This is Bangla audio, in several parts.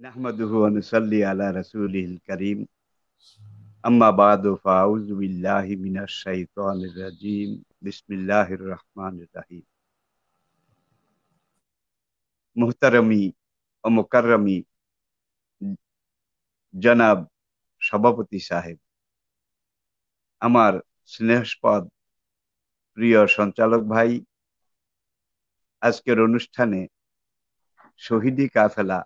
নাহমাদুহু ওয়া নুসাল্লি আলা রাসূলিল কারীম আম্মা বা'দু ফাআউযু বিল্লাহি মিনাশ শাইতানির রাজীম বিসমিল্লাহির রহমানির রহিম। মুহতারামি ও মুকাররমি জনাব সভাপতি সাহেব, আমার স্নেহাস্পদ প্রিয় সঞ্চালক ভাই, আজকের অনুষ্ঠানে শহীদি কাফেলা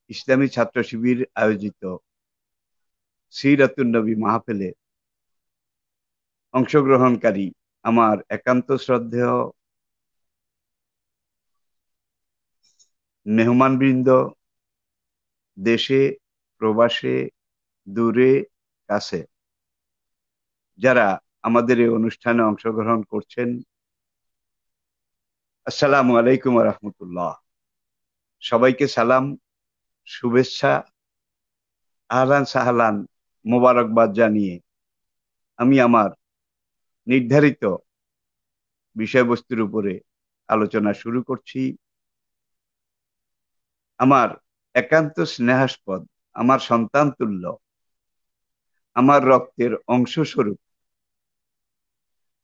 ইসলামী ছাত্র শিবির আয়োজিত সিরাতুন নবী মাহফিলে অংশগ্রহণকারী আমার একান্ত শ্রদ্ধেয় মেহমানবৃন্দ, দেশে প্রবাসে দূরে কাছে যারা আমাদের এই অনুষ্ঠানে অংশগ্রহণ করছেন, আসসালামু আলাইকুম ওয়া রাহমাতুল্লাহ। সবাইকে সালাম, শুভেচ্ছা, আহলান সাহলান, মোবারকবাদ জানিয়ে আমি আমার নির্ধারিত বিষয়বস্তুর উপরে আলোচনা শুরু করছি। আমার একান্ত স্নেহাস্পদ, আমার সন্তান তুল্য, আমার রক্তের অংশস্বরূপ,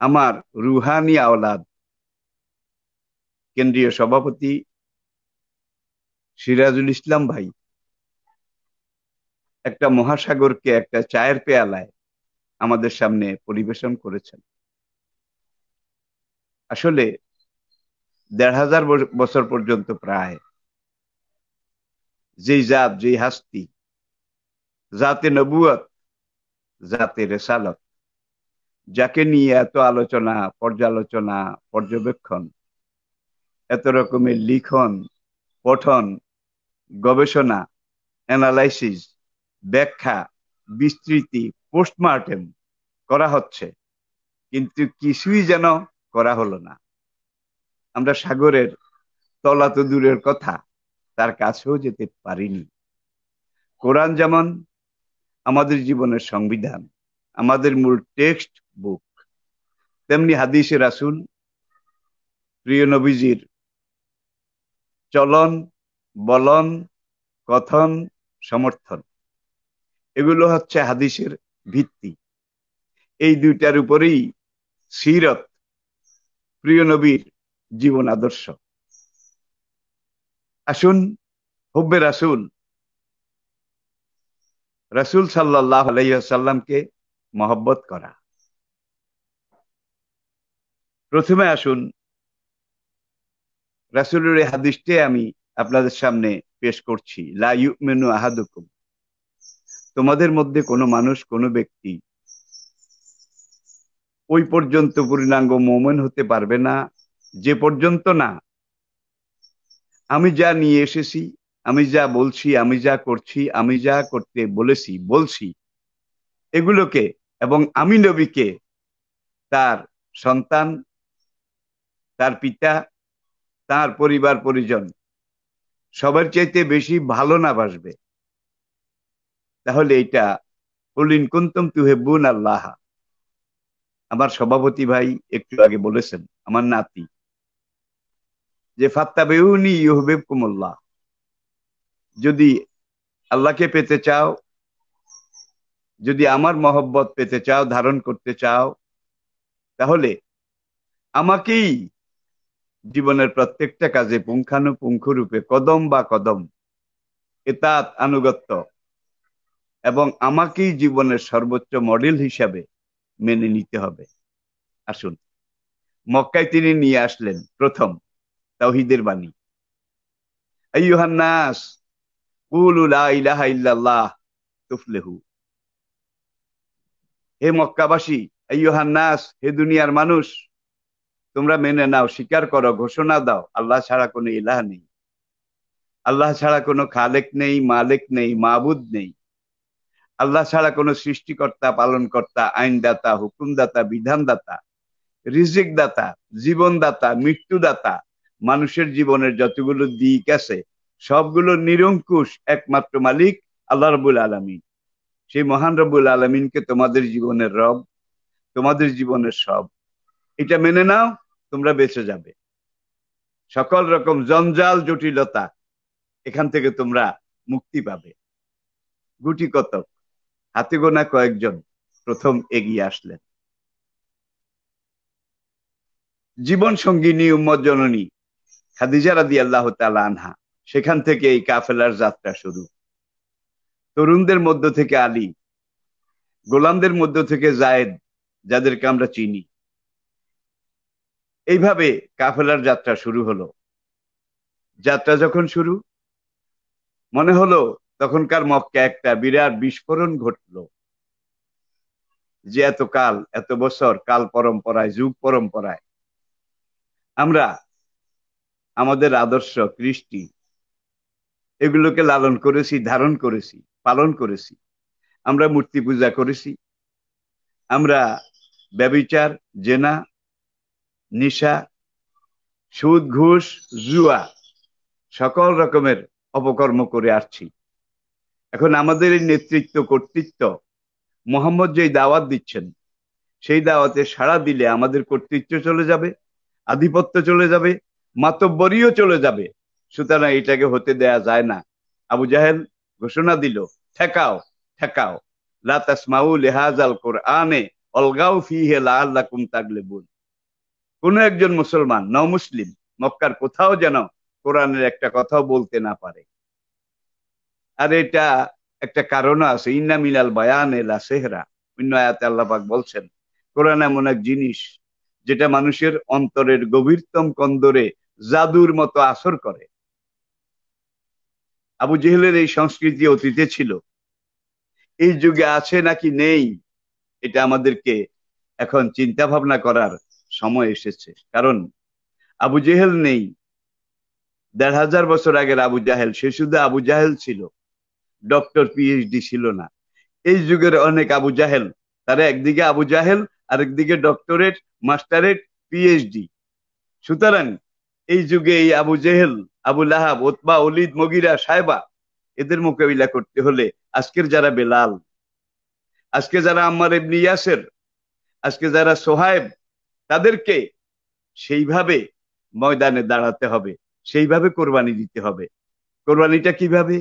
আমার রুহানি আওলাদ কেন্দ্রীয় সভাপতি সিরাজুল ইসলাম ভাই একটা মহাসাগরকে একটা চায়ের পেয়ালায় আমাদের সামনে পরিবেশন করেছেন। আসলে ১,৫০০ বছর পর্যন্ত প্রায় যেই জাত, যেই হাস্তি, জাতে নবুয়ত, জাতে রেসালত, যাকে নিয়ে এত আলোচনা, পর্যালোচনা, পর্যবেক্ষণ, এত রকমের লিখন, পঠন, গবেষণা, অ্যানালাইসিস, ব্যাখ্যা, বিস্তৃতি, পোস্টমার্টেম করা হচ্ছে, কিন্তু কিছুই যেন করা হলো না। আমরা সাগরের তলা তো দূরের কথা, তার কাছেও যেতে পারিনি। কোরআন যেমন আমাদের জীবনের সংবিধান, আমাদের মূল টেক্সট বুক, তেমনি হাদিসে রাসূল, প্রিয় নবীজির চলন, বলন, কথন, সমর্থন, এগুলো হচ্ছে হাদিসের ভিত্তি। এই দুইটার উপরেই সিরত, প্রিয় নবীর জীবন আদর্শ। আসুন হুব্বে রাসূল, রাসূল সাল্লাল্লাহু আলাইহি ওয়াসাল্লামকে মহব্বত করা। প্রথমে আসুন রাসূলের এই হাদিসটি আমি আপনাদের সামনে পেশ করছি। লা ইউমিনু আহাদুকুম, তোমাদের মধ্যে কোনো মানুষ, কোনো ব্যক্তি ওই পর্যন্ত পূর্ণাঙ্গ মুমিন হতে পারবে না যে পর্যন্ত না আমি যা নিয়ে এসেছি, আমি যা বলছি, আমি যা করছি, আমি যা করতে বলেছি বলছি, এগুলোকে এবং আমি নবীকে তার সন্তান, তার পিতা, তার পরিবার পরিজন সবার চাইতে বেশি ভালো না বাসবে। তাহলে এটা কুল ইন কুনতুম তুহিব্বুনা আল্লাহ, আমার সভাপতি ভাই একটু আগে বলেছেন, আমার নাতি, যে ফাত্তাবিউনি ইউহিব্বুকুমুল্লাহ, যদি আল্লাহকে পেতে চাও, যদি আমার মহব্বত পেতে চাও, ধারণ করতে চাও, তাহলে আমাকেই জীবনের প্রত্যেকটা কাজে পুঙ্খানুপুঙ্খ রূপে কদম বা কদম এতাত আনুগত্য এবং আমাকেই জীবনের সর্বোচ্চ মডেল হিসাবে মেনে নিতে হবে। আসুন, মক্কায় তিনি নিয়ে আসলেন প্রথম তাওহীদের বাণী। আইয়ুহান নাস কুলু লা ইলাহা ইল্লাল্লাহ তুফলিহু, হে মক্কাবাসী, আইয়ুহান নাস, হে দুনিয়ার মানুষ, তোমরা মেনে নাও, স্বীকার করো, ঘোষণা দাও, আল্লাহ ছাড়া কোনো ইলাহ নেই, আল্লাহ ছাড়া কোনো খালেক নেই, মালিক নেই, মাবুদ নেই, আল্লাহ ছাড়া কোনো সৃষ্টিকর্তা, পালনকর্তা, আইনদাতা, হুকুমদাতা, বিধানদাতা, রিজিক দাতা, জীবনদাতা, মৃত্যুদাতা, মানুষের জীবনের যতগুলো দিক আছে সবগুলো নিরঙ্কুশ একমাত্র মালিক আল্লাহ রাব্বুল আলামিন। সেই মহান রব্বুল আলামিনকে তোমাদের জীবনের রব, তোমাদের জীবনের সব, এটা মেনে নাও, তোমরা বেঁচে যাবে। সকল রকম জঞ্জাল, জটিলতা এখান থেকে তোমরা মুক্তি পাবে। গুটি কতক, হাতে গোনা কয়েকজন প্রথম এগিয়ে আসলেন। জীবন সঙ্গিনী উম্মত জননী খাদিজা রাদিয়াল্লাহু তাআলা আনহা, সেখান থেকে এই কাফেলার যাত্রা শুরু। তরুণদের মধ্য থেকে আলী, গোলামদের মধ্য থেকে জায়েদ, যাদেরকে আমরা চিনি। এইভাবে কাফেলার যাত্রা শুরু হলো। যাত্রা যখন শুরু, মনে হলো তখনকার মক্কা একটা বিরাট বিস্ফোরণ ঘটলো, যে এত কাল, এত বছর কাল পরম্পরায়, যুগ পরম্পরায় আমরা আমাদের আদর্শ, কৃষ্টি, এগুলোকে লালন করেছি, ধারণ করেছি, পালন করেছি। আমরা মূর্তি পূজা করেছি, আমরা ব্যভিচার, জেনা, নিশা, সুদ, ঘুষ, জুয়া, সকল রকমের অপকর্ম করে আসছি। এখন আমাদের এই নেতৃত্ব, কর্তৃত্ব, মোহাম্মদ যেই দাওয়াত দিচ্ছেন, সেই দাওয়াতে সাড়া দিলে আমাদের কর্তৃত্ব চলে যাবে, আধিপত্য চলে যাবে, মাতব্বরিও চলে যাবে। সুতরাং এটাকে হতে দেয়া যায় না। আবু জাহেল ঘোষণা দিল, ঠেকাও, ঠেকাও, লা তাসমাউ লিহাযাল কুরআনে অলগাউ ফীহি লাআল্লাকুম তাগলিবুন। কোন একজন মুসলমান, মুসলিম, মক্কার কোথাও যেন কোরআনের একটা কথাও বলতে না পারে। আর এটা একটা কারণ আছে, ইন্না মিনাল বায়ানে লা সিহরা। অন্য আয়াতে আল্লাহ পাক বলছেন, কোরআন এমন এক জিনিস যেটা মানুষের অন্তরের গভীরতম কন্দরে জাদুর মতো আসর করে। আবু জেহেলের এই সংস্কৃতি অতীতে ছিল, এই যুগে আছে নাকি নেই, এটা আমাদেরকে এখন চিন্তা ভাবনা করার সময় এসেছে। কারণ আবু জেহেল নেই। ১,৫০০ বছর আগের আবু জাহেল, সে শুধু আবু জাহেল ছিল, ডক্টর, পিএইচডি ছিল না। এই যুগের অনেক আবু জাহেল, তারা একদিকে আবু জাহেল, আরেকদিকে ডক্টরেট, মাস্টারেট, পিএইচডি। সুতরাং এই যুগে এই আবু জেহেল, আবু লাহাব, ওতবা, ওলিদ, মগিরা, সাহেবা, এদের মোকাবিলা করতে হলে আজকের যারা বেলাল, আজকে যারা আম্মার ইবনে ইয়াসের, আজকে যারা সোহাইব, তাদেরকে সেইভাবে ময়দানে দাঁড়াতে হবে, সেইভাবে কোরবানি দিতে হবে। কোরবানিটা কিভাবে?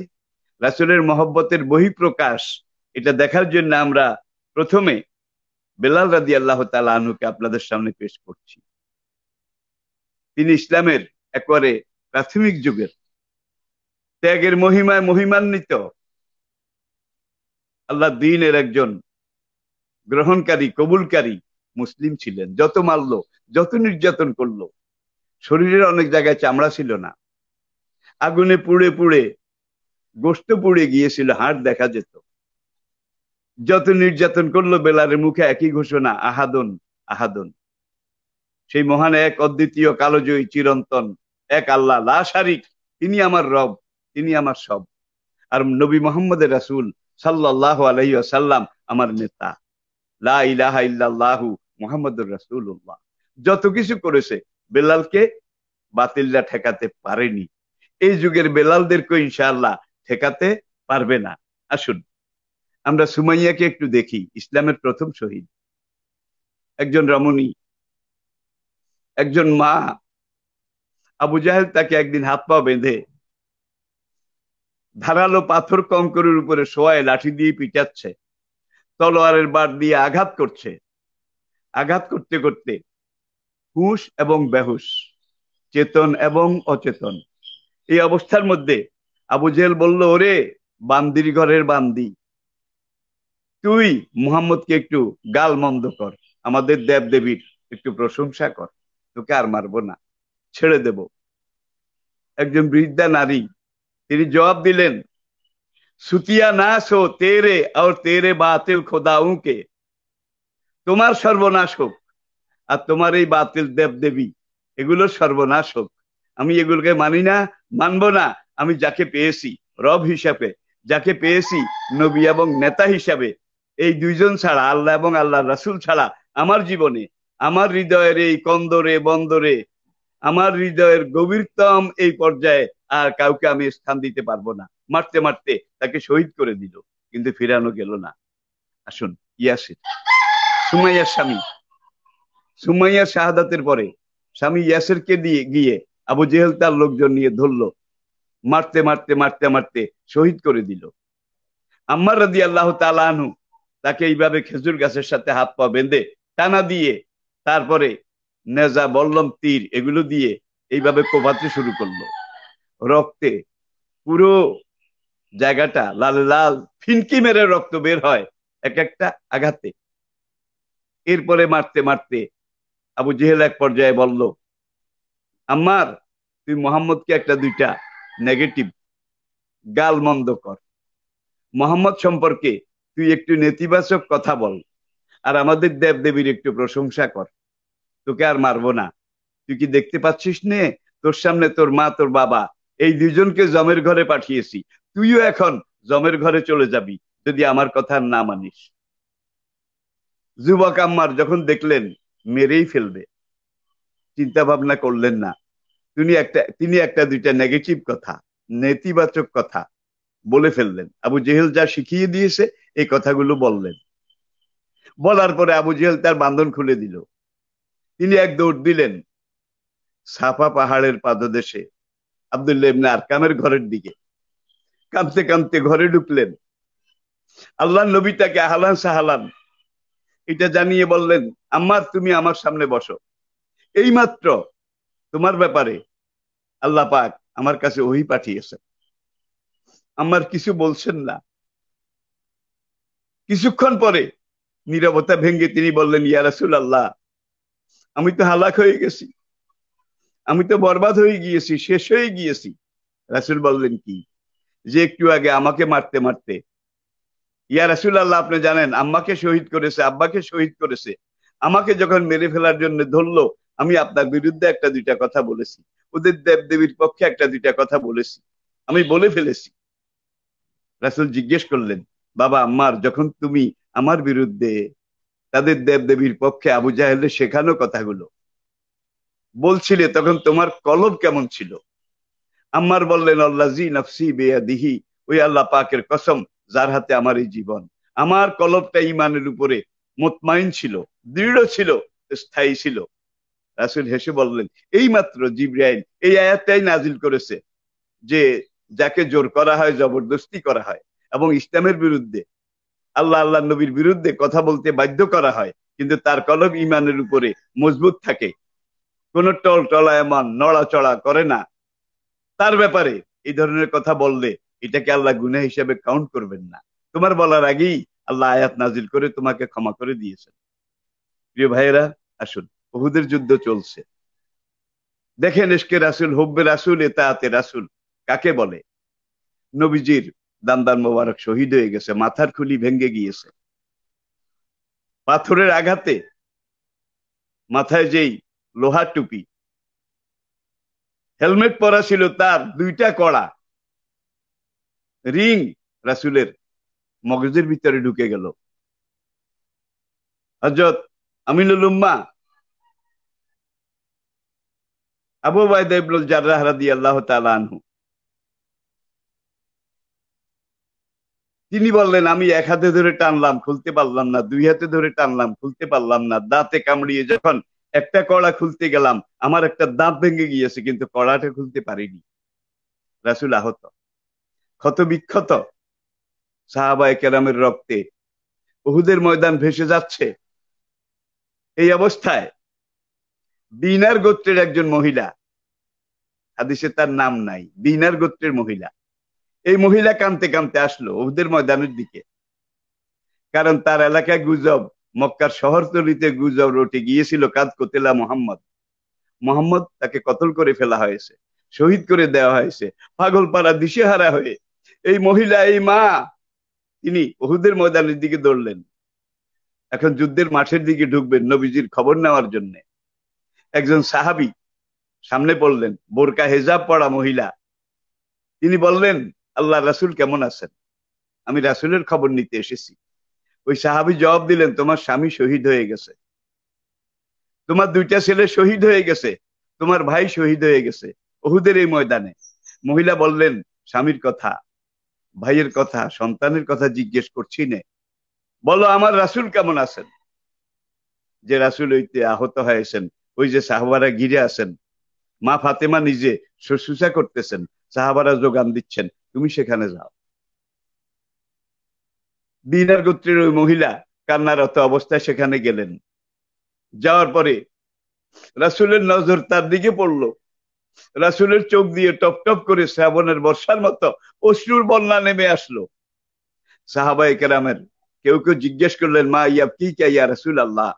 রাসূলের মহব্বতের বহিঃপ্রকাশ, এটা দেখার জন্য আমরা প্রথমে বেলাল রাদিয়াল্লাহু তাআলা আনহুকে আপনাদের সামনে পেশ করছি। তিনি ইসলামের একেবারে প্রাথমিক যুগের ত্যাগের মহিমায় মহিমান্বিত আল্লাহ দ্বীনের একজন গ্রহণকারী, কবুলকারী মুসলিম ছিলেন। যত মারলো, যত নির্যাতন করলো, শরীরের অনেক জায়গায় চামড়া ছিল না, আগুনে পুড়ে পুড়ে গোশত পুড়ে গিয়েছিল, হাড় দেখা যেত। যত নির্যাতন করলো, বেলালের মুখে একই ঘোষণা, আহাদুন, আহাদুন। সেই মহান এক, অদ্বিতীয়, কালজয়ী, চিরন্তন এক আল্লাহ, লা শারিক, তিনি আমার রব, তিনি আমার সব। আর নবী মুহাম্মদের রাসূল সাল্লাল্লাহু আলাইহি ওয়াসাল্লাম আমার নেতা। লা ইলাহা ইল্লাল্লাহু মুহাম্মাদুর রাসূলুল্লাহ। যত কিছু করেছে, বেলালকে বাতিলরা ঠেকাতে পারেনি। এই যুগের বেলালদেরকে ইনশাআল্লাহ ঠেকাতে পারবে না। আসুন আমরা সুমাইয়াকে একটু দেখি, ইসলামের প্রথম শহীদ, একজন রমণী, একজন মা। আবু জাহেল তাকে একদিন হাত পা বেঁধে ধারালো পাথর কঙ্করের উপরে শোয়ায় লাঠি দিয়ে পিটাচ্ছে, তলোয়ারের বাট দিয়ে আঘাত করছে। আঘাত করতে করতে হুঁশ এবং বেহুশ, চেতন এবং অচেতন, এই অবস্থার মধ্যে আবু জেহেল বলল, ওরে বান্দির ঘরের বান্দি, তুই মুহাম্মদকে একটু গাল মন্দ কর, আমাদের দেব দেবীর একটু প্রশংসা কর, তোকে আর মারবো না, ছেড়ে দেব। একজন বৃদ্ধা নারী, তিনি জবাব দিলেন, সুতিয়া নাশ হো তেরে আর তেরে বাতিল খোদাউ কে, তোমার সর্বনাশ হোক আর তোমার এই বাতিল দেব দেবী, এগুলোর সর্বনাশ হোক। আমি এগুলোকে মানি না, মানবো না। আমি যাকে পেয়েছি রব হিসাবে, যাকে পেয়েছি নবী এবং নেতা হিসাবে, এই দুইজন ছাড়া, আল্লাহ এবং আল্লাহ রাসূল ছাড়া, আমার জীবনে, আমার হৃদয়ের এই কন্দরে বন্দরে, আমার হৃদয়ের গভীরতম এই পর্যায়ে আর কাউকে আমি স্থান দিতে পারবো না। মারতে মারতে তাকে শহীদ করে দিল, কিন্তু ফিরানো গেল না। আসুন, ইয়াসির, সুমাইয়ার স্বামী, সুমাইয়ার শাহাদাতের পরে স্বামী ইয়াসিরকে দিয়ে গিয়ে আবু জেহেল তার লোকজন নিয়ে ধরলো, মারতে মারতে মারতে মারতে শহীদ করে দিল। আম্মার রাদিয়াল্লাহু তাআলা আনহু তাকে এইভাবে খেজুর গাছের সাথে হাত পা বেঁধে টানা দিয়ে তারপরে নেজা বল্লম তীর এগুলো দিয়ে এইভাবে কোপাতে শুরু করলো। রক্তে পুরো জায়গাটা লাল লাল, ফিনকি মেরে রক্ত বের হয় এক একটা আঘাতে। এরপরে মারতে মারতে আবু জেহেল এক পর্যায়ে বলল, আম্মার, তুই মোহাম্মদকে একটা দুইটা নেগেটিভ গাল মন্দ কর, মোহাম্মদ সম্পর্কে তুই একটু নেতিবাচক কথা বল, আর আমাদের দেব দেবীর একটু প্রশংসা কর, তোকে আর মারবো না। তুই কি দেখতে পাচ্ছিস নে, তোর সামনে তোর মা তোর বাবা এই দুজনকে জমের ঘরে পাঠিয়েছি, তুইও এখন জমের ঘরে চলে যাবি যদি আমার কথা না মানিস। যুবক আম্মার যখন দেখলেন মেরেই ফেলবে, চিন্তা ভাবনা করলেন না। তিনি একটা দুইটা নেগেটিভ কথা, নেতিবাচক কথা বলে ফেললেন। আবু জেহেল যা শিখিয়ে দিয়েছে এই কথাগুলো বললেন। বলার পরে আবু জেহেল তার বাঁধন খুলে দিল। তিনি এক দৌড় দিলেন সাফা পাহাড়ের পাদদেশে আব্দুল্লাহ ইবনে আরকামের ঘরের দিকে। কাঁদতে কাঁদতে ঘরে ঢুকলেন। আল্লাহ নবী তাকে আহলান সাহালান এটা জানিয়ে বললেন, আম্মার, তুমি আমার সামনে বসো। এইমাত্র তোমার ব্যাপারে আল্লাহ পাক আমার কাছে ওহী পাঠিয়েছেন। আমার কিছু বলছেন না। কিছুক্ষণ পরে নীরবতা ভেঙে তিনি বললেন, ইয়া রাসূলুল্লাহ, আমি তো হালাক হয়ে গেছি, আমি তো বরবাদ হয়ে গিয়েছি, শেষ হয়ে গিয়েছি। রাসূল বললেন কি, যে একটু আগে আমাকে মারতে মারতে, ইয়া রাসূলুল্লাহ, আপনি জানেন আম্মাকে শহীদ করেছে, আব্বাকে শহীদ করেছে, আমাকে যখন মেরে ফেলার জন্য ধরলো, আমি আপনার বিরুদ্ধে একটা দুইটা কথা বলেছি, ওদের দেব দেবীর পক্ষে একটা দুইটা কথা বলেছি, আমি বলে ফেলেছি। রাসূল জিজ্ঞেস করলেন, বাবা আম্মার, যখন তুমি আমার বিরুদ্ধে তাদের দেব দেবীর পক্ষে আবু জাহেলের শেখানো কথাগুলো বলছিলে, তখন তোমার কলব কেমন ছিল? আম্মার বললেন, আল্লাযী নাফসি বিয়াদিহি, ওই আল্লাহ পাকের কসম যার হাতে আমার এই জীবন, আমার কলবটা ঈমানের উপরে মুতমাইন ছিল, দৃঢ় ছিল, স্থায়ী ছিল। রাসূল হেসে বললেন, এই মাত্র জিবরাইল এই আয়াতটাই নাজিল করেছে যে যাকে জোর করা হয়, জবরদস্তি করা হয় এবং ইসলামের বিরুদ্ধে, আল্লাহ নবীর বিরুদ্ধে কথা বলতে বাধ্য করা হয়, কিন্তু তার কলব ঈমানের উপরে মজবুত থাকে, কোন টল টলায়মান নড়াচড়া করে না, তার ব্যাপারে এই ধরনের কথা বললে এটাকে আল্লাহ গুনাহ হিসেবে কাউন্ট করবেন না। তোমার বলার আগেই আল্লাহ আয়াত নাজিল করে তোমাকে ক্ষমা করে দিয়েছেন। প্রিয় ভাইয়েরা, আসুন, উহুদের যুদ্ধ চলছে। দেখেন ইশকে রাসূল, হুব্বে রাসূল, ইতাআতে রাসূল কাকে বলে। নবীজির দান্দান মোবারক শহীদ হয়ে গেছে, মাথার খুলি ভেঙে গিয়েছে, পাথরের আঘাতে মাথায় যেই লোহার টুপি, হেলমেট পরা ছিল তার দুইটা কড়া রিং রাসূলের মগজের ভিতরে ঢুকে গেল। হযরত আমিনুল উম্মাহ আবু উবাইদা ইবনুল জাররাহ রাদিয়াল্লাহু তাআলা আনহু, তিনি বললেন, আমি এক হাতে ধরে টানলাম, খুলতে পারলাম না, দুই হাতে ধরে টানলাম, খুলতে পারলাম না, দাঁতে কামড়িয়ে যখন একটা কড়া খুলতে গেলাম, আমার একটা দাঁত ভেঙে গিয়েছে, কিন্তু কড়াটা খুলতে পারিনি। রাসূল আহত, ক্ষত বিক্ষত, সাহাবায়ে কেরামের রক্তে উহুদের ময়দান ভেসে যাচ্ছে। এই অবস্থায় দিনার গোত্রের একজন মহিলা, হাদিসে তার নাম নাই, দিনার গোত্রের মহিলা, এই মহিলা কাঁদতে কাঁদতে আসলো উহুদের ময়দানের দিকে। কারণ তার এলাকায় গুজব, মক্কার শহরতলিতে গুজব রটে গিয়েছিল, কাদ কোতেলা মোহাম্মদ, মোহাম্মদ তাকে কতল করে ফেলা হয়েছে, শহীদ করে দেওয়া হয়েছে। পাগলপাড়া দিশেহারা হয়ে এই মহিলা, এই মা, তিনি উহুদের ময়দানের দিকে দৌড়লেন। এখন যুদ্ধের মাঠের দিকে ঢুকবেন নবীজির খবর নেওয়ার জন্য। একজন সাহাবী সামনে পড়লেন, বোরকা হেজাব পড়া মহিলা। তিনি বললেন, আল্লাহ রাসূল কেমন আছেন? আমি রাসূলের খবর নিতে এসেছি। ওই সাহাবী জবাব দিলেন, তোমার স্বামী শহীদ হয়ে গেছে, তোমার দুইটা ছেলে শহীদ হয়ে গেছে, তোমার ভাই শহীদ হয়ে গেছে উহুদের এই ময়দানে। মহিলা বললেন, স্বামীর কথা, ভাইয়ের কথা, সন্তানের কথা জিজ্ঞেস করছি নে, বলো আমার রাসূল কেমন আছেন? যে রাসূল হইতে আহত হয়েছেন, ওই যে সাহাবারা ঘিরে আছেন, মা ফাতেমা নিজে শুশ্রূষা করতেছেন, সাহাবারা যোগান দিচ্ছেন, তুমি সেখানে যাও। দিনার গোত্রের ওই মহিলা কান্নারত অবস্থায় সেখানে গেলেন। যাওয়ার পরে রাসূলের নজর তার দিকে পড়লো। রাসূলের চোখ দিয়ে টপ টপ করে শ্রাবণের বর্ষার মতো অশ্রুর বন্যা নেমে আসলো। সাহাবায়ে কেরামের কেউ কেউ জিজ্ঞেস করলেন, মা ইয়াবকি কা ইয়া রাসূলুল্লাহ,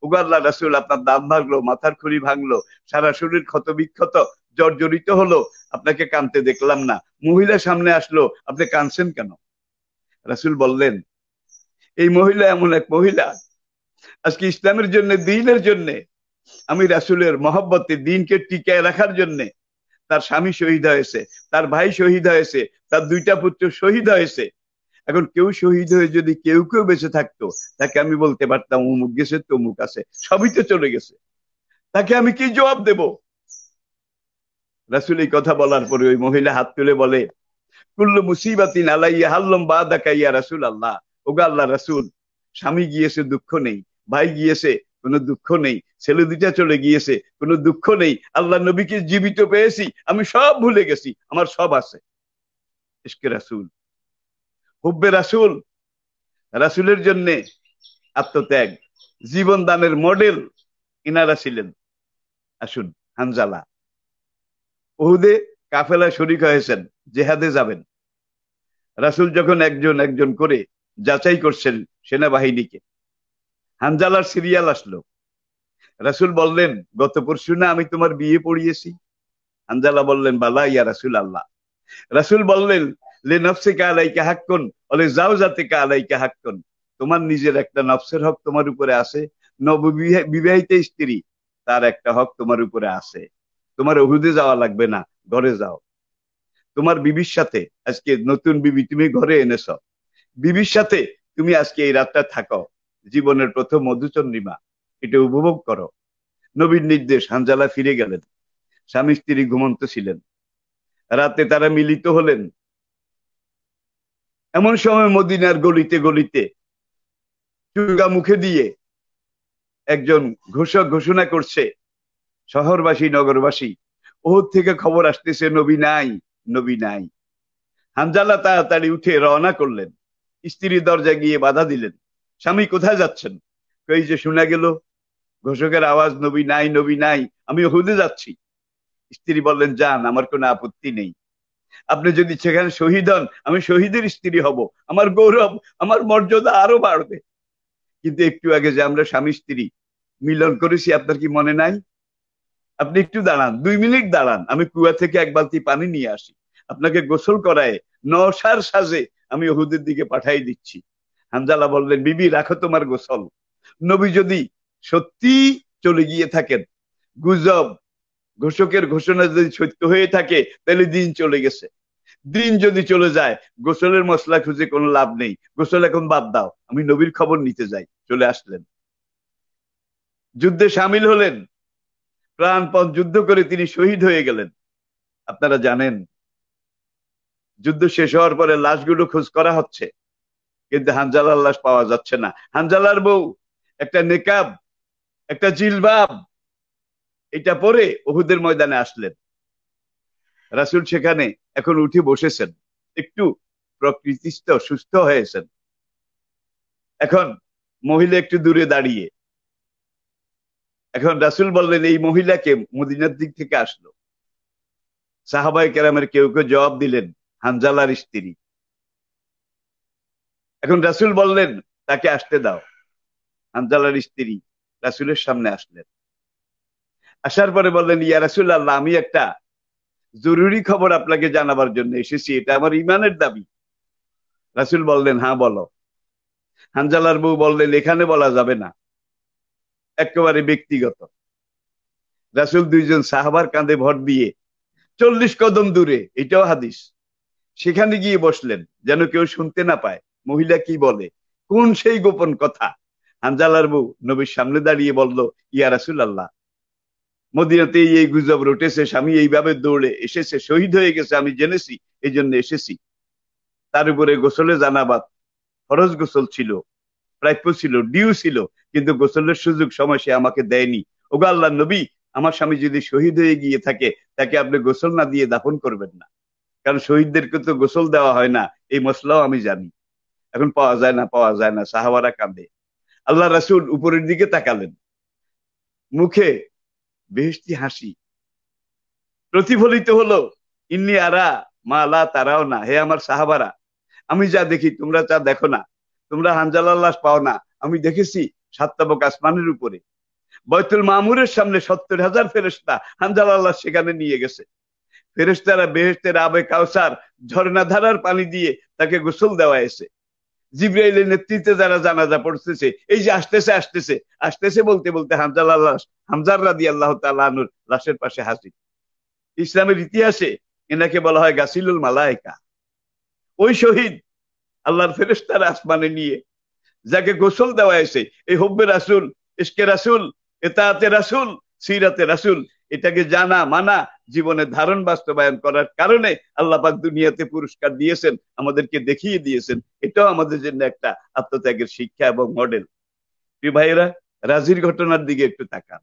ওগো আল্লাহর রাসূল, আপনার দাঁত ভাঙলো, মাথার খুলি ভাঙলো, সারা শরীর ক্ষত বিক্ষত, জর্জরিত হলো, আপনাকে কাঁদতে দেখলাম না। মহিলা সামনে আসলো, আপনি কাঁদছেন কেন? রাসূল বললেন, এই মহিলা এমন এক মহিলা, আজকে ইসলামের জন্য, দ্বীনের জন্য, আমি রাসূলের মহব্বতে দ্বীনকে টিকায় রাখার জন্য, তার স্বামী শহীদ হয়েছে, তার ভাই শহীদ হয়েছে, তার দুইটা পুত্র শহীদ হয়েছে। এখন কেউ শহীদ হয়ে যদি কেউ কেউ বেঁচে থাকতো, তাকে আমি বলতে পারতাম অমুক গেছে, তমুক আছে, সবই তো চলে গেছে, তাকে আমি কি জবাব দেব? রাসূল এই কথা বলার পরে ওই মহিলা হাত তুলে বলে, কুল্লু মুসিবাতিন আলাইয়া হাল্লাম বাদাকা ইয়া রাসূলুল্লাহ, ওগো আল্লাহর রাসূল, স্বামী গিয়েছে দুঃখ নেই, ভাই গিয়েছে কোনো দুঃখ নেই, ছেলে দুইটা চলে গিয়েছে কোনো দুঃখ নেই, আল্লাহ নবীকে জীবিত পেয়েছি, আমি সব ভুলে গেছি, আমার সব আছে। ইশকে রাসূল, হুব্বে রাসূল, রাসূলের জন্য আত্মত্যাগ, জীবন দানের মডেল ইনারা ছিলেন। আসুন, হানজালা উহুদে কাফেলায় শরীক হয়েছেন, জেহাদে যাবেন। রাসূল যখন একজন একজন করে যাচাই করছেন সেনাবাহিনীকে, হানজালার সিরিয়াল আসলো। রাসূল বললেন, গত পরশু না আমি তোমার বিয়ে পড়িয়েছি? হানজালা বললেন, বালা ইয়া রাসূল আল্লাহ। রাসূল বললেন, লে নফসিকা আলাইকা হাক্কুন ওয়া লি যাওজাতিকা আলাইকা হাক্কুন, তোমার নিজের একটা নফসের হক তোমার উপরে আছে, নববিবাহিত স্ত্রী তার একটা হক তোমার উপরে আছে। তোমার উহুদে যাওয়া লাগবে না, ঘরে যাও। তোমার বিবির সাথে, আজকে নতুন বিবি তুমি ঘরে এনেছো, বিবির সাথে তুমি আজকে এই রাতটা থাকো, জীবনের প্রথম মধুচন্দ্রিমা, এটা উপভোগ করো। নবীর নির্দেশ। হানজালা ফিরে গেলেন, স্বামী স্ত্রী ঘুমন্ত ছিলেন। রাতে তারা মিলিত হলেন। এমন সময় মদিনার গলিতে গলিতে চুঙ্গা মুখে দিয়ে একজন ঘোষক ঘোষণা করছে, শহরবাসী নগরবাসী, ওহদ থেকে খবর আসতেছে, নবী নাই, নবী নাই। হানজালা তাড়াতাড়ি উঠে রওনা করলেন। স্ত্রী দরজা গিয়ে বাধা দিলেন, স্বামী কোথায় যাচ্ছেন? এই যে শোনা গেল ঘোষকের আওয়াজ, নবী নাই, নবী নাই, আমি ওহুদে যাচ্ছি। স্ত্রী বললেন, যান, আমার কোনো আপত্তি নেই, আপনি যদি সেখানে শহীদ হন, আমি শহীদের স্ত্রী হব, আমার গৌরব, আমার মর্যাদা আরো বাড়বে। কিন্তু একটু আগে যে আমরা স্বামী স্ত্রী মিলন করেছি, আপনার কি মনে নাই? আপনি একটু দাঁড়ান, 2 মিনিট দাঁড়ান, আমি কুয়া থেকে এক বালতি পানি নিয়ে আসি, আপনাকে গোসল করায় নওশার সাজে আমি ওহুদের দিকে পাঠাই দিচ্ছি। হানজালা বললেন, বিবি রাখো তোমার গোসল, নবী যদি সত্যি চলে গিয়ে থাকেন, গুজব, ঘোষকের ঘোষণা যদি সত্য হয়ে থাকে, তাহলে দিন চলে গেছে। দিন যদি চলে যায়, গোসলের মশলা খুঁজে কোনো লাভ নেই, গোসল এখন বাদ দাও, আমি নবীর খবর নিতে যাই। চলে আসলেন, যুদ্ধে সামিল হলেন, প্রাণপণ যুদ্ধ করে তিনি শহীদ হয়ে গেলেন। আপনারা জানেন, যুদ্ধ শেষ হওয়ার পরে লাশগুলো খোঁজ করা হচ্ছে, কিন্তু হানজালার লাশ পাওয়া যাচ্ছে না। হানজালার বউ একটা নেকাব, একটা জিলবাব, এটা পরে উহুদের ময়দানে আসলেন। রাসূল সেখানে এখন উঠে বসেছেন, একটু প্রকৃতিস্থ সুস্থ হয়েছেন। এখন মহিলা একটু দূরে দাঁড়িয়ে। এখন রাসূল বললেন, এই মহিলাকে মদিনার দিক থেকে আসলো। সাহাবায়ে কেরামের কেউ কেউ জবাব দিলেন, হানজালার স্ত্রী। এখন রাসূল বললেন, তাকে আসতে দাও। হানজালার স্ত্রী রাসূলের সামনে আসলেন। আসার পরে বললেন, ইয়া রাসূলুল্লাহ, আমি একটা জরুরি খবর আপনাকে জানাবার জন্য এসেছি, এটা আমার ইমানের দাবি। রাসূল বললেন, হ্যাঁ বলো। হানজালার বউ বললেন, এখানে বলা যাবে না, একেবারে ব্যক্তিগত। রাসূল 2জন সাহাবার কাঁধে ভর দিয়ে 40 কদম দূরে, এটাও হাদিস, সেখানে গিয়ে বসলেন, যেন কেউ শুনতে না পায় মহিলা কি বলে, কোন সেই গোপন কথা। হানজালার বউ নবীর সামনে দাঁড়িয়ে বলল, ইয়া রাসূলুল্লাহ, মদিনাতে এই গুজব রটেছে, স্বামী এইভাবে দৌড়ে এসেছে, শহীদ হয়ে গেছে, আমি জেনেছি, এই জন্য এসেছি। তার উপরে গোসলে জানাবাত, ফরজ গোসল ছিল, প্রাপ্য ছিল, ডিউ ছিল, কিন্তু গোসলের সুযোগ সময় সে আমাকে দেয়নি। ওগো আল্লাহর নবী, আমার স্বামী যদি শহীদ হয়ে গিয়ে থাকে, তাকে আপনি গোসল না দিয়ে দাফন করবেন না। কারণ শহীদদেরকে তো গোসল দেওয়া হয় না, এই মশলাও আমি জানি। এখন পাওয়া যায় না, পাওয়া যায় না, সাহাবারা কাঁদে। আল্লাহ রাসূল উপরের দিকে তাকালেন, মুখে বেহেশতি হাসি প্রতিফলিত হলো। ইন্নি আরা মা লা তারাও না, হে আমার সাহাবারা, আমি যা দেখি তোমরা যা দেখো না। তোমরা হানজালার লাশ পাও না, আমি দেখেছি সাতটাবক আসমানের উপরে বয়তুল মামুরের সামনে 70,000 ফেরেশতা হানজালার লাশ সেখানে নিয়ে গেছে। ফেরেশতারা বেহেশতের আবে কাউসার ঝর্ণাধারার পানি দিয়ে তাকে গোসল দেওয়া এসে, জিবরাইলের নেতৃত্বে যারা জানাজা পড়তেছে, এই যে আসতেছে আসতেছে আসতেছে বলতে বলতে হানজালার লাশ, হামজার রাদিয়াল্লাহু তাআলা আনহুর লাশের পাশে হাজির। ইসলামের ইতিহাসে এনাকে বলা হয় গাসিলুল মালায়েকা। ওই শহীদ আল্লাহর ফেরেশতারা আসমানে নিয়ে যাকে গোসল দেওয়া হয়েছে, এই হব্বে রাসূল, ইশকে রাসূল, ইতাআতে রাসূল, সিরাতে রাসূল, এটাকে জানা মানা জীবনে ধারণ বাস্তবায়ন করার কারণে আল্লাহ পাক দুনিয়াতে পুরস্কার দিয়েছেন, আমাদেরকে দেখিয়ে দিয়েছেন। এটাও আমাদের জন্য একটা আত্মত্যাগের শিক্ষা এবং মডেল। প্রিয় ভাইয়েরা, রাজির ঘটনার দিকে একটু তাকান।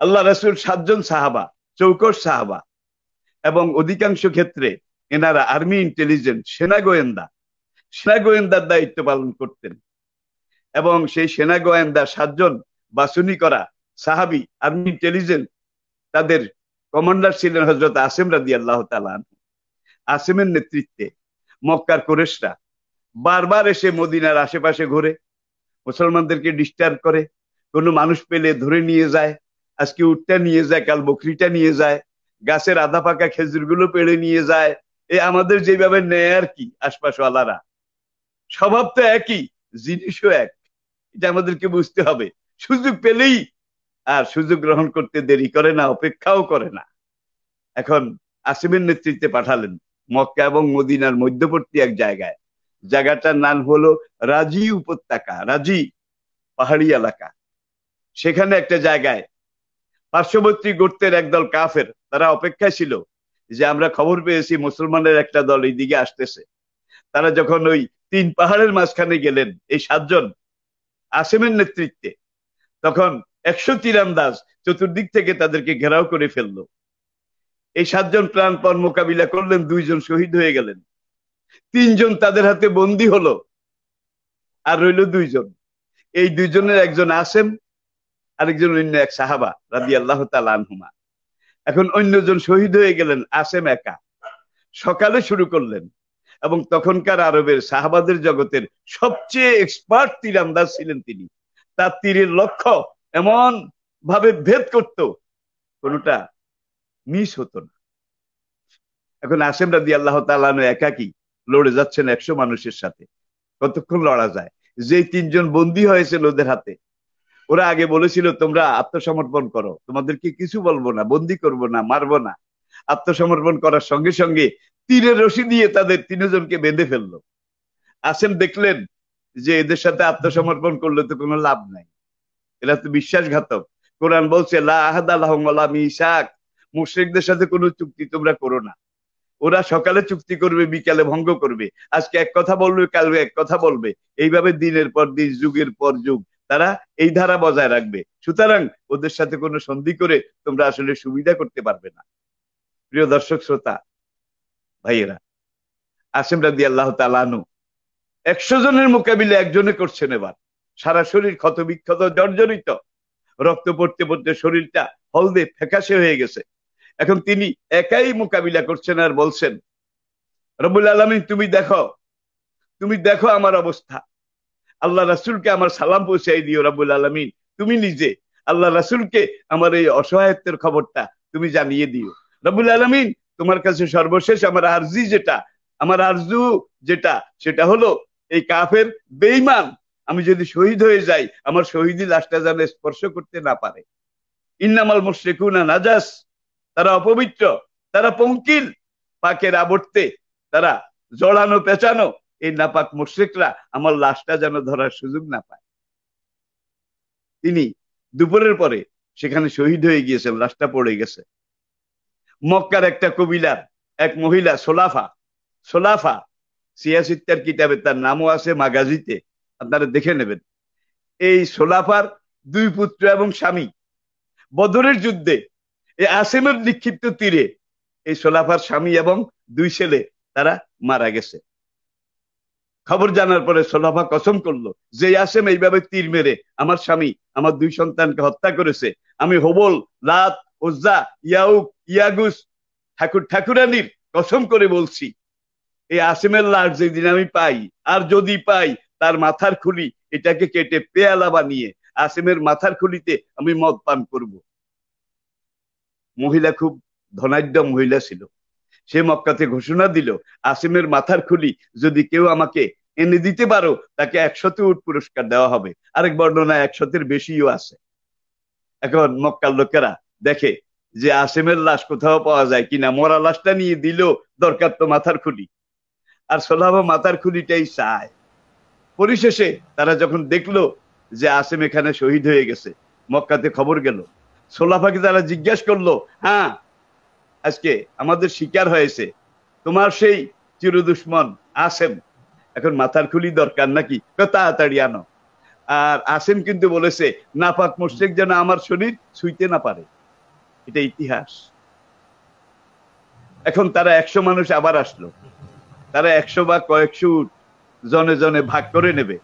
আল্লাহ রাসূল 7 জন সাহাবা, চৌকস সাহাবা, এবং অধিকাংশ ক্ষেত্রে এনারা আর্মি ইন্টেলিজেন্স, সেনা গোয়েন্দার দায়িত্ব পালন করতেন। এবং সেই সেনা গোয়েন্দা 7 জন বাছুনি করা সাহাবি আর্মি ইন্টেলিজেন্স, তাদের কমান্ডার ছিলেন হযরত আসিম রাদিয়াল্লাহু তাআলা আনহু। আসিমের নেতৃত্বে মক্কার কুরাইশরা বারবার এসে মদিনার আশেপাশে ঘুরে মুসলমানদেরকে ডিস্টার্ব করে, কোনো মানুষ পেলে ধরে নিয়ে যায়। আজকে উটটা নিয়ে যায়, কাল বকরিটা নিয়ে যায়, গাছের আধা পাকা খেজুরগুলো পেড়ে নিয়ে যায়। এ আমাদের যেভাবে নেয় আর কি, আশপাশওয়ালারা স্বভাব তো একই, জিনিসও এক। এটা আমাদেরকে বুঝতে হবে। সুযোগ পেলেই আর সুযোগ গ্রহণ করতে দেরি করে না, অপেক্ষাও করে না। এখন আসিমের নেতৃত্বে পাঠালেন মক্কা এবং মদিনার মধ্যবর্তী এক জায়গায়। জায়গাটার নাম হলো রাজি উপত্যকা, রাজি পাহাড়ি এলাকা। সেখানে একটা জায়গায় পার্শ্ববর্তী গোত্রের একদল কাফের, তারা অপেক্ষায় ছিল যে আমরা খবর পেয়েছি মুসলমানের একটা দল এই দিকে আসতেছে। তারা যখন ওই 3 পাহাড়ের মাঝখানে গেলেন এই 7 জন আসিমের নেতৃত্বে, তখন 100 তীরন্দাজ চতুর্দিক থেকে তাদেরকে ঘেরাও করে ফেললো। এই 7 জন প্রাণপণ মোকাবিলা করলেন, 2 জন শহীদ হয়ে গেলেন, 3 জন তাদের হাতে বন্দী হলো, আর রইল 2 জন। এই 2 জনের একজন আসেম, আরেকজন অন্য এক সাহাবা রাদিয়াল্লাহু তাআলা আনহুমা। এখন অন্যজন শহীদ হয়ে গেলেন, আসেম একা। সকালে শুরু করলেন, এবং তখনকার আরবের সাহাবাদের জগতের সবচেয়ে এক্সপার্ট তীরন্দাজ ছিলেন তিনি। তার তীরের লক্ষ্য এমন ভাবে ভেদ করত, কোনটা মিস হতো না। এখন আসেম রাদিয়াল্লাহু তাআলা আনহু একাকী লড়ে যাচ্ছেন 100 মানুষের সাথে। কতক্ষণ লড়া যায়? যেই 3 জন বন্দী হয়েছিল ওদের হাতে, ওরা আগে বলেছিল তোমরা আত্মসমর্পণ করো, তোমাদেরকে কিছু বলবো না, বন্দী করবো না, মারবো না। আত্মসমর্পণ করার সঙ্গে সঙ্গে তীরের রশি দিয়ে তাদের 3 জনকে বেঁধে ফেললো। আসেম দেখলেন যে এদের সাথে আত্মসমর্পণ করলে তো কোনো লাভ নাই, এরা তো বিশ্বাসঘাতক। কোরআন বলছে লা আহাদা লাহুম ওয়ালা মিসাক, মুশরিকদের সাথে কোনো চুক্তি তোমরা করো না। ওরা সকালে চুক্তি করবে, বিকালে ভঙ্গ করবে, আজকে এক কথা বলবে, কালকে এক কথা বলবে, এইভাবে দিনের পর দিন, যুগের পর যুগ তারা এই ধারা বজায় রাখবে। সুতরাং ওদের সাথে কোনো সন্ধি করে তোমরা আসলে সুবিধা করতে পারবে না। প্রিয় দর্শক শ্রোতা ভাইয়েরা, আসিম রাদিয়াল্লাহু তাআলা আনহু 100 জনের মোকাবিলা একজনে করছেন। এবার সারা শরীর ক্ষত বিক্ষত, জর্জরিত, রক্ত পড়তে পড়তে শরীরটা হলদে ফ্যাকাশে হয়ে গেছে। এখন তিনি একাই মোকাবিলা করছেন আর বলছেন, রব্বুল আলামিন তুমি দেখো আমার অবস্থা, আল্লাহ রাসূলকে আমার সালাম পৌঁছাই দিও। রব্বুল আলামিন তুমি নিজে আল্লাহ রাসূলকে আমার এই অসহায়ত্বের খবরটা তুমি জানিয়ে দিও। রব্বুল আলামিন তোমার কাছে সর্বশেষ আমার আরজু যেটা, সেটা হলো এই কাফের বেঈমান আমি যদি শহীদ হয়ে যাই, আমার শহীদি লাশটা যেন স্পর্শ করতে না পারে। ইন্নামাল মুশরিকুনা নাজাস, তারা অপবিত্র, তারা পঙ্কিল, পাকের আবর্তে তারা জড়ানো পেঁচানো। এই নাপাক মুশরিকরা আমার লাশটা যেন ধরার সুযোগ না পায়। তিনি দুপুরের পরে সেখানে শহীদ হয়ে গিয়েছেন, লাশটা পড়ে গেছে। মক্কার একটা কবিলার এক মহিলা সোলাফা সিয়াসিত্তার কিতাবে তার নামও আছে, মাগাজিতে আপনারা দেখে নেবেন। এই সোলাফার 2 পুত্র এবং স্বামী বদরের যুদ্ধে এই আসিমের নিক্ষিপ্ত তীরে এই সোলাফার স্বামী এবং দুই ছেলে তারা মারা গেছে। খবর জানার পরে সোলাফা কসম করলো যে আসেম এইভাবে তীর মেরে আমার স্বামী আমার দুই সন্তানকে হত্যা করেছে, আমি হবল, লাত, উজ্জা, ইয়াউক, ইয়াগুস, ঠাকুরানির কসম করে বলছি, এই আসিমের লাশ যেদিন আমি পাই, আর যদি পাই, তার মাথার খুলি এটাকে কেটে পেয়ালা বানিয়ে আসিমের মাথার খুলিতে আমি মদ পান করব। মহিলা খুব ধনাঢ্য মহিলা ছিল। সে মক্কাতে ঘোষণা দিল, আসিমের মাথার খুলি যদি কেউ আমাকে এনে দিতে পারো তাকে 100 উট পুরস্কার দেওয়া হবে। আরেক বর্ণনায় 100-এর বেশিও আছে। এখন মক্কার লোকেরা দেখে যে আসিমের লাশ কোথাও পাওয়া যায় কিনা, মরা লাশটা নিয়ে দিল, দরকার তো মাথার খুলি। আর সোলাফা মাথার খুলিটাই চায়। পরিশেষে তারা যখন দেখলো যে আসিম এখানে শহীদ হয়ে গেছে, মক্কাতে খবর গেল। সোলাফাকে তারা জিজ্ঞাসা করলো, হ্যাঁ আজকে আমাদের শিকার হয়েছে তোমার সেই চিরদুশ্মন আসিম, এখন মাথার খুলি দরকার নাকি, তাড়াতাড়ি আনো। আর আসিম কিন্তু বলেছে নাপাক মুশরিক যেন আমার শরীর ছুঁইতে না পারে, এটা ইতিহাস। এখন তারা 100 মানুষ আবার আসলো। তারা 100 বা কয়েকশো উট জনে জনে ভাগ করে নেবে।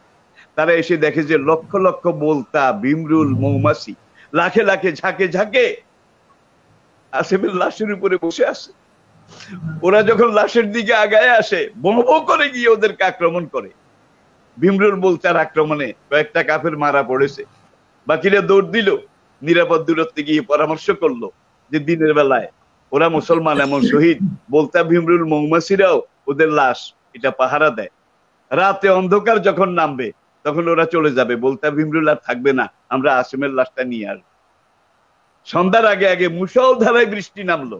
তারা এসে দেখে যে লক্ষ লক্ষ বোলতা, ভিমরুল, মৌমাছি লাখে লাখে ঝাঁকে ঝাঁকে আসিমের লাশের উপরে বসে আছে। ওরা যখন লাশের দিকে আগায় আসে, বো বো করে গিয়ে ওদেরকে আক্রমণ করে। ভিমরুল বোলতার আক্রমণে কয়েকটা কাফের মারা পড়েছে, বাকিরা দৌড় দিল, নিরাপদ দূরত্বে গিয়ে পরামর্শ করলো যে দিনের বেলায় ওরা মুসলমান এমন শহীদ, বোলতা ভিমরুল মৌমাছিরাও ওদের লাশ এটা পাহারা দেয়। রাতে অন্ধকার যখন নামবে তখন ওরা চলে যাবে, বোলতা ভিমরুল আর থাকবে না, আমরা আসিমের লাশটা নিয়ে আসবো। সন্ধ্যার আগে আগে মুষলধারায় বৃষ্টি নামলো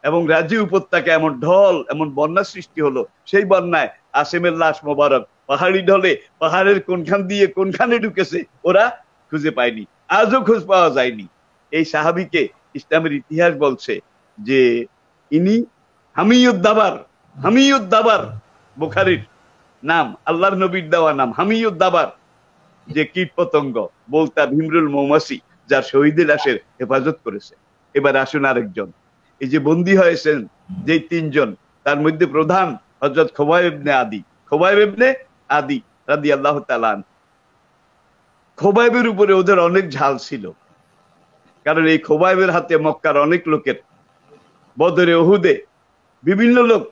এবং রাজি উপত্যকা এমন ঢল, এমন বন্যা সৃষ্টি হলো। সেই বন্যায় আসিমের লাশ মোবারক পাহাড়ি ঢলে পাহাড়ের কোনখান দিয়ে কোনখানে ঢুকেছে ওরা খুঁজে পায়নি, আজও খোঁজ পাওয়া যায়নি। এই সাহাবীকে ইসলামের ইতিহাস বলছে যে ইনি হামিউদ্দাবার। হামিউদ্দাবার বুখারীর নাম, আল্লাহর নবীর দেওয়া নাম হামিউদ্দাবার, যে কীট পতঙ্গ বলতা ভিমরুল মৌমাছি যার শহীদের লাশের হেফাজত করেছে। এবার আসুন আরেকজন, এই যে বন্দী হয়েছেন যে 3 জন, তার মধ্যে প্রধান হযরত খোবাইব ইবনে আদি। খোবাইব ইবনে আদি রাদিয়াল্লাহু তাআলা। খোবাইবের উপরে ওদের অনেক ঝাল ছিল, কারণ এই খোবাইবের হাতে মক্কার অনেক লোকের বদরে, উহুদে বিভিন্ন লোক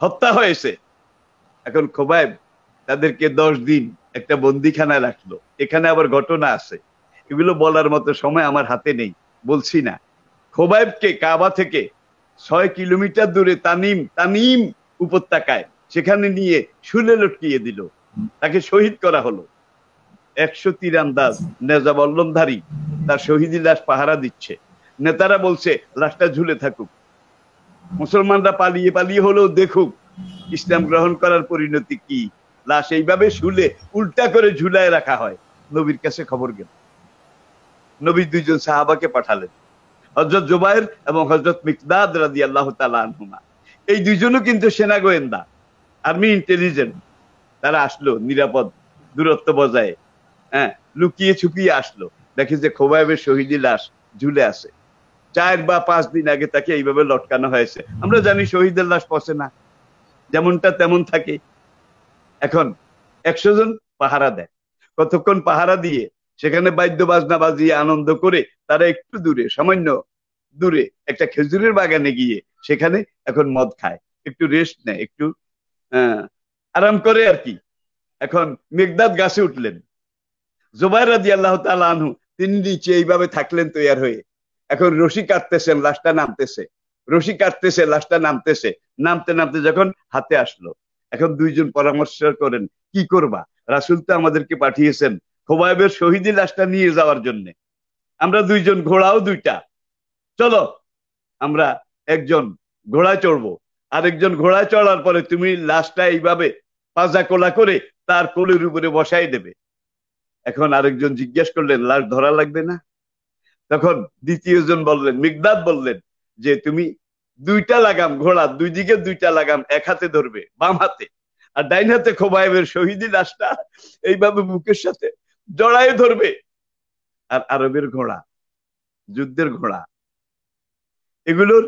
হত্যা হয়েছে। এখন খোবাইব তাদেরকে 10 দিন একটা বন্দিখানায় রাখলো। এখানে আবার ঘটনা আছে, এগুলো বলার মতো সময় আমার হাতে নেই, বলছি না। খোবাইবকে কাবা থেকে 6 কিলোমিটার দূরে তানিম উপত্যকায় সেখানে নিয়ে শুলে লটকিয়ে দিল, তাকে শহীদ করা হলো। 100 তীরান্দাজ নেজা বল্লমধারী তার শহীদি লাশ পাহারা দিচ্ছে। নেতারা বলছে লাশটা ঝুলে থাকুক, মুসলমানরা পালিয়ে পালিয়ে হলেও দেখুক ইসলাম গ্রহণ করার পরিণতি কি। লাশ এইভাবে শুলে উল্টা করে ঝুলায় রাখা হয়। নবীর কাছে খবর গেল, নবী 2 জন সাহাবাকে পাঠালেন, হযরত জুবাইর এবং হযরত মিকদাদ রাদিয়াল্লাহু তাআলা আনহুমা। এই 2 জনও কিন্তু সেনা গোয়েন্দা, আর্মি ইন্টেলিজেন্ট। তারা আসলো নিরাপদ দূরত্ব বজায়, লুকিয়ে ছুপিয়ে আসলো, দেখে যে খোবাইবের শহীদি লাশ ঝুলে আছে। 4 বা 5 দিন আগে তাকে এইভাবে লটকানো হয়েছে। আমরা জানি শহীদের লাশ পচে না, যেমনটা তেমন থাকে। এখন 100 জন পাহারা দেয়। কতক্ষণ পাহারা দিয়ে সেখানে বাদ্য বাজনা বাজিয়ে আনন্দ করে তারা একটু দূরে, সামান্য দূরে একটা খেজুরের বাগানে গিয়ে সেখানে এখন মদ খায়, একটু রেস্ট নেয়, একটু আরাম করে আর কি। এখন মিকদাদ গাছে উঠলেন, জুবাইর রাদিয়াল্লাহু তাআলা আনহু তিনি নিচে এইভাবে থাকলেন তৈয়ার হয়ে। এখন রশি কাটতেছেন, লাশটা নামতেছে, রশি কাটতেছে, লাশটা নামতেছে। নামতে নামতে যখন হাতে আসলো, এখন 2 জন পরামর্শ করেন কি করবা, রাসূল তো আমাদেরকে পাঠিয়েছেন খোবাইবের শহীদি লাশটা নিয়ে যাওয়ার জন্য। আমরা 2 জন, ঘোড়াও 2টা, চলো আমরা একজন ঘোড়ায় চড়বো, আরেকজন ঘোড়ায় চড়ার পরে তুমি লাশটা এইভাবে পাজা কোলা করে তার কোলের উপরে বসাই দেবে। এখন আরেকজন জিজ্ঞেস করলেন লাশ ধরা লাগবে না? তখন দ্বিতীয় জন বললেন, মিকদাদ বললেন যে তুমি 2টা লাগাম, ঘোড়া 2 দিকে 2টা লাগাম এক হাতে ধরবে, বাম হাতে, আর ডাইন হাতে খোবাইবের শহীদি লাশটা এইভাবে বুকের সাথে জড়ায় ধরবে। আর আরবের ঘোড়া, যুদ্ধের ঘোড়া, এগুলোর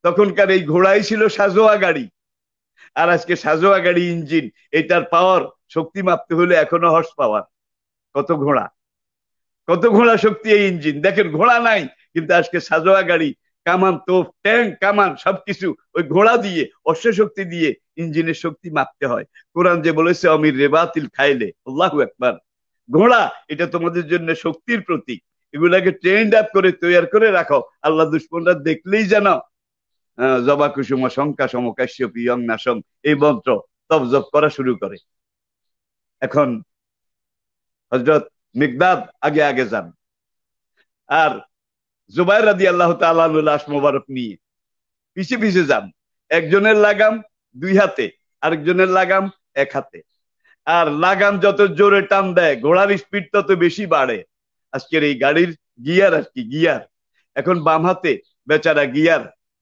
তখনকার এই ঘোড়াই ছিল সাজোয়া গাড়ি। আর আজকে সাজোয়া গাড়ি ইঞ্জিন, এটার পাওয়ার শক্তি মাপতে হলে এখনো হর্স পাওয়ার। কত ঘোড়া, কত ঘোড়া শক্তি এই ইঞ্জিন। দেখেন ঘোড়া নাই, কিন্তু আজকে সাজোয়া গাড়ি, কামান, তোপ, ট্যাঙ্ক, কামান সবকিছু ওই ঘোড়া দিয়ে, অশ্ব শক্তি দিয়ে ইঞ্জিনের শক্তি মাপতে হয়। কোরআন যে বলেছে অমির রেবাতিল খাইলে, আল্লাহু আকবার। ঘোড়া এটা তোমাদের জন্য শক্তির প্রতীক। এগুলাকে ট্রেন্ড আপ করে তৈরি করে রাখো, আল্লাহ দুশ্মনরা দেখলেই জানো জবা কুসুম শঙ্কা সমকাশ্য পিয়ং নাসম এই মন্ত্র তপ জপ করা শুরু করে। এখন হযরত মিকদাদ আগে আগে যান, আর জুবাইর রাদিয়াল্লাহু তাআলা আনহু লাশ মোবারক নিয়ে পিছে পিছে যান। একজনের লাগাম দুই হাতে, আরেকজনের লাগাম এক হাতে। আর লাগাম যত জোরে টান দেয় ঘোড়ার স্পিড তত বেশি বাড়ে। আজকের এই গাড়ির গিয়ার আর কি, গিয়ার। এখন বাম হাতে বেচারা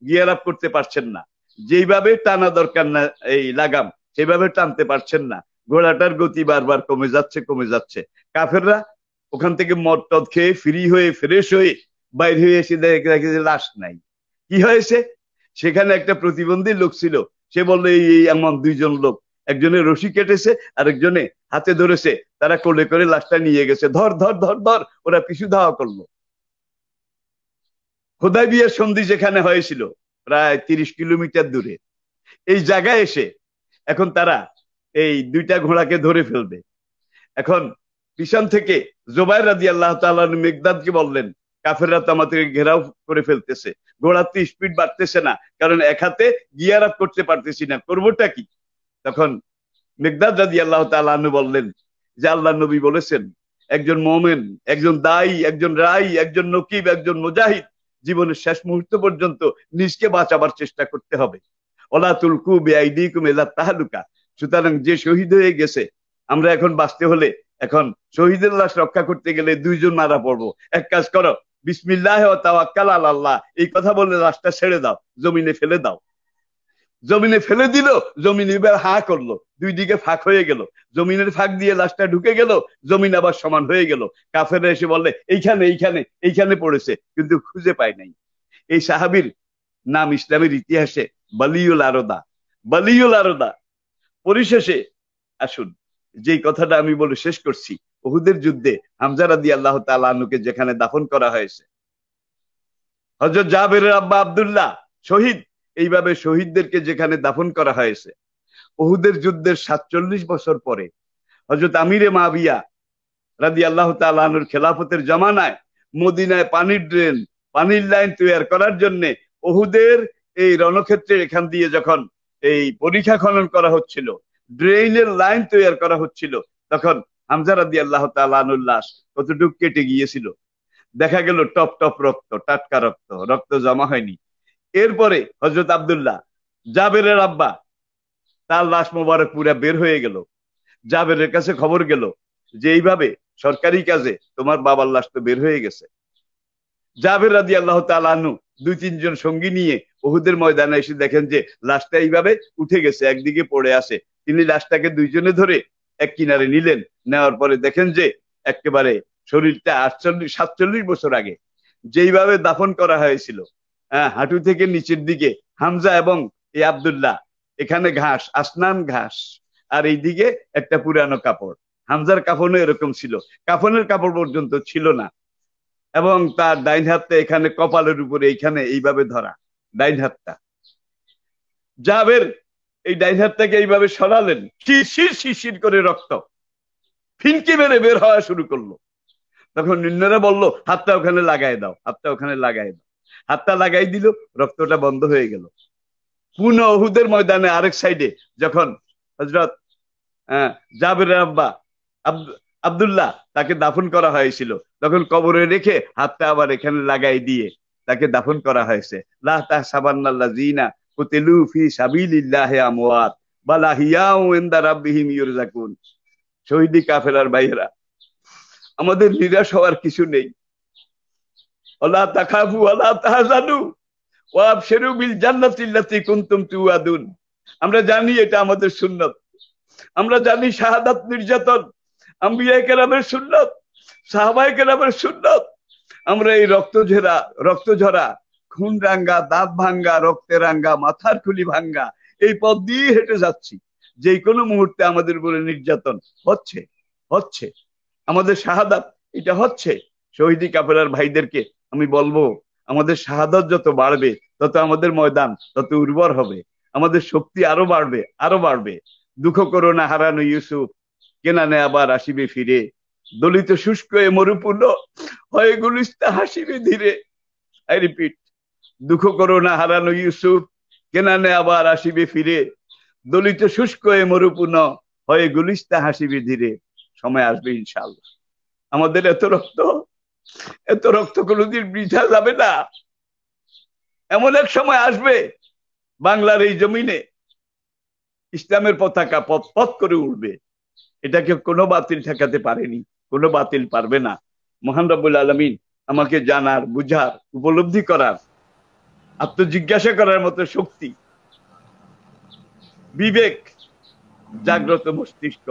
গিয়ার আপ করতে পারছেন না, যেইভাবে টানা দরকার না এই লাগাম সেভাবে টানতে পারছেন না। ঘোড়াটার গতি বারবার কমে যাচ্ছে কমে যাচ্ছে। কাফেররা ওখান থেকে মদ টদ খেয়ে ফ্রি হয়ে ফ্রেশ হয়ে বাইরে হয়ে এসে দেখে যে লাশ নাই। কি হয়েছে? সেখানে একটা প্রতিবন্ধী লোক ছিল, সে বললো এই এমন দুইজন লোক, একজনে রশি কেটেছে আর একজনে হাতে ধরেছে, তারা কোলে করে লাশটা নিয়ে গেছে, ধর ধর ধর ধর। ওরা পিছু ধাওয়া করলো। হুদায়বিয়ার সন্ধি যেখানে হয়েছিল প্রায় 30 কিলোমিটার দূরে, এই জায়গায় এসে এখন তারা এই দুইটা ঘোড়াকে ধরে ফেলবে। এখন পিছন থেকে জুবাইর রাদিয়াল্লাহু তাআলা মিকদাদকে বললেন, কাফেররা তো আমাদেরকে ঘেরাও করে ফেলতেছে, ঘোড়ার তো স্পিড বাড়তেছে না, কারণ এক হাতে গিয়ার আপ করতে পারতেছি না, করবোটা কি? তখন মিকদাদ রাদিয়াল্লাহু তাআলা আনহু বললেন যে আল্লাহর নবী বলেছেন, একজন মুমিন, একজন দায়ী, একজন রাই, একজন নকিব, একজন মুজাহিদ জীবনের শেষ মুহূর্ত পর্যন্ত নিজকে বাঁচাবার চেষ্টা করতে হবে। ওলা তুলকু বিআইদিকুম ইলা তাহলুকা। সুতরাং যে শহীদ হয়ে গেছে, আমরা এখন বাঁচতে হলে, এখন শহীদের লাশ রক্ষা করতে গেলে দুইজন মারা পড়বো। এক কাজ করো, বিসমিল্লাহ ওয়া তাওয়াক্কাল আলাল্লাহ, এই কথা বলে লাশটা ছেড়ে দাও, জমিনে ফেলে দাও। জমিনে ফেলে দিল, জমিন এবার হা করলো, দুই দিকে ফাঁক হয়ে গেল, জমিনের ফাঁক দিয়ে লাশটা ঢুকে গেল, জমিন আবার সমান হয়ে গেল। কাফেররা এসে বললে এইখানে এইখানে এইখানে পড়েছে, কিন্তু খুঁজে পায় নাই। এই সাহাবীর নাম ইসলামের ইতিহাসে বালিউল আরদা, বালিউল আরদা। পরিশেষে আসুন যেই কথাটা আমি বলে শেষ করছি, উহুদের যুদ্ধে হামজা রাদিয়াল্লাহু তাআলা আনহুকে যেখানে দাফন করা হয়েছে, হযরত জাবেরের আব্বা আব্দুল্লাহ শহীদ, এইভাবে শহীদদেরকে যেখানে দাফন করা হয়েছে, উহুদের যুদ্ধের 47 বছর পরে হযরত আমিরে মাবিয়া রাদিয়াল্লাহু তাআলা আনহুর খেলাফতের জামানায় মদিনায় পানির ড্রেন, পানির লাইন তৈরি করার জন্য উহুদের এই রণক্ষেত্রের এখান দিয়ে যখন এই পরিখা খনন করা হচ্ছিল, ড্রেইনের লাইন তৈরি করা হচ্ছিল, তখন হামজা রাদিয়াল্লাহু তাআলা আনহুর লাশ কতটুকু কেটে গিয়েছিল। দেখা গেল টপ টপ রক্ত, টাটকা রক্ত, রক্ত জমা হয়নি। এরপরে হযরত আব্দুল্লাহ জাবেরের আব্বা, তার লাশ মোবারক পুরা বের হয়ে গেল। জাবেরের কাছে খবর গেল যে এইভাবে সরকারি কাজে তোমার বাবার লাশ তো বের হয়ে গেছে। জাবের রাদিয়াল্লাহু তাআলা আনহু 2-3 জন সঙ্গী নিয়ে উহুদের ময়দানে এসে দেখেন যে লাশটা এইভাবে উঠে গেছে, একদিকে পড়ে আছে। তিনি লাশটাকে দুইজনে ধরে এক কিনারে নিলেন, নেওয়ার পরে দেখেন যে একেবারে শরীরটা 47 বছর আগে যেইভাবে দাফন করা হয়েছিল, হাঁটু থেকে নিচের দিকে হামজা এবং এই আব্দুল্লাহ, এখানে ঘাস, আসনান ঘাস, আর এইদিকে একটা পুরানো কাপড়। হামজার কাফনও এরকম ছিল, কাফনের কাপড় পর্যন্ত ছিল না। এবং তার ডাইন হাতটা এখানে কপালের উপরে এইখানে এইভাবে ধরা, ডাইন হাতটা। জাবের এই ডাইন হাতটাকে এইভাবে সরালেন, শিরশির শিরশির করে রক্ত ফিনকি মেরে বের হওয়া শুরু করলো। তখন নিন্নরা বলল হাতটা ওখানে লাগাই দাও, হাতটা ওখানে লাগাই দাও। হাতটা লাগাই দিল, রক্তটা বন্ধ হয়ে গেল। পুনঃ উহুদের ময়দানে আরেক সাইডে যখন হযরত জাবেরের আব্বা আব্দুল্লাহ তাকে দাফন করা হয়েছিল, তখন কবরে রেখে হাতটা আবার এখানে লাগাই দিয়ে তাকে দাফন করা হয়েছে। লা তাহসাবান্নাল্লাযীনা কুতিলু ফি সাবিলিল্লাহি আমওয়াত বাল আহইয়াউ ইনদা রাব্বিহিম ইউরযাকুন। শহীদি কাফেলার ভাইয়েরা, আমাদের নিরাশ হওয়ার কিছু নেই। ওয়ালা তাখাফু ওয়ালা তাহজানু ওয়া আবশিরু বিল জান্নাতিল্লাতী কুনতুম তুআদুন। আমরা জানি এটা আমাদের সুন্নাত, আমরা জানি শাহাদাত নির্যাতন আম্বিয়া কেরামের সুন্নাত, সাহাবায়ে কেরামের সুন্নাত। আমরা এই রক্ত ঝরা খুন রাঙ্গা, দাঁত ভাঙ্গা, রক্তে রাঙ্গা, মাথার খুলি ভাঙ্গা এই পথ দিয়ে হেঁটে যাচ্ছি। যে কোনো মুহূর্তে আমাদের উপরে নির্যাতন হচ্ছে হচ্ছে আমাদের শাহাদাত এটা হচ্ছে। শহীদি কাফেলার ভাইদেরকে আমি বলবো, আমাদের শাহাদাত যত বাড়বে তত আমাদের ময়দান তত উর্বর হবে, আমাদের শক্তি আরো বাড়বে আরো বাড়বে। দুঃখ করো না হারানো ইউসুফ, কেনানে আবার আসিবে ফিরে। দলিত শুষ্ক এ মরুপূর্ণ হয়ে গুলিস্তা হাসিবে ধীরে। আই রিপিট, দুঃখ করো না হারানো ইউসুফ, কেনানে আবার আসিবে ফিরে। দলিত শুষ্ক এ মরুপূর্ণ হয়ে গুলিস্তা হাসিবে ধীরে। সময় আসবে ইনশাআল্লাহ। আমাদের এত রক্ত কোনোদিন বৃথা যাবে না। এমন এক সময় আসবে বাংলার এই জমিনে ইসলামের পতাকা পথ পথ করে উঠবে। এটাকে কোনো বাতিল ঠেকাতে পারেনি, কোনো বাতিল পারবে না। মহান রব্বুল আলামিন আমাকে জানার, বুঝার, উপলব্ধি করার, আত্মজিজ্ঞাসা করার মতো শক্তি, বিবেক, জাগ্রত মস্তিষ্ক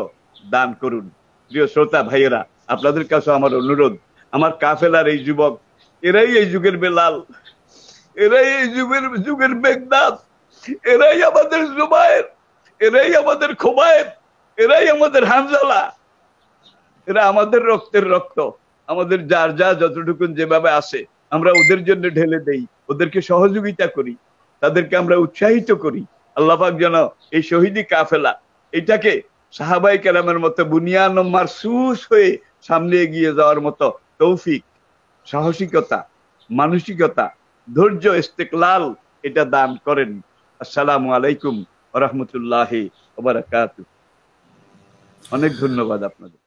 দান করুন। প্রিয় শ্রোতা ভাইয়েরা, আপনাদের কাছে আমার অনুরোধ, আমার কাফেলার এই যুবক, এরাই এই যুগের বেলাল, এরাই এই যুগের মেঘনাদ, এরাই আমাদের জুবায়ের, এরাই আমাদের খোবায়েব, এরাই আমাদের হানজালা। এরা আমাদের রক্তের রক্ত। আমাদের যার যা যতটুকুন যেভাবে আসে আমরা ওদের জন্য ঢেলে দেই, ওদেরকে সহযোগিতা করি, তাদেরকে আমরা উৎসাহিত করি। আল্লাহ পাক যেন এই শহীদি কাফেলা এটাকে সাহাবায়ে কেরামের মতো বুনিয়ান মারসুস হয়ে সামনে এগিয়ে যাওয়ার মতো তৌফিক, সাহসিকতা, মানসিকতা, ধৈর্য, ইস্তেকলাল এটা দান করেন। আসসালামু আলাইকুম ওয়া রাহমাতুল্লাহি ওয়া বারাকাতুহু। অনেক ধন্যবাদ আপনাদের।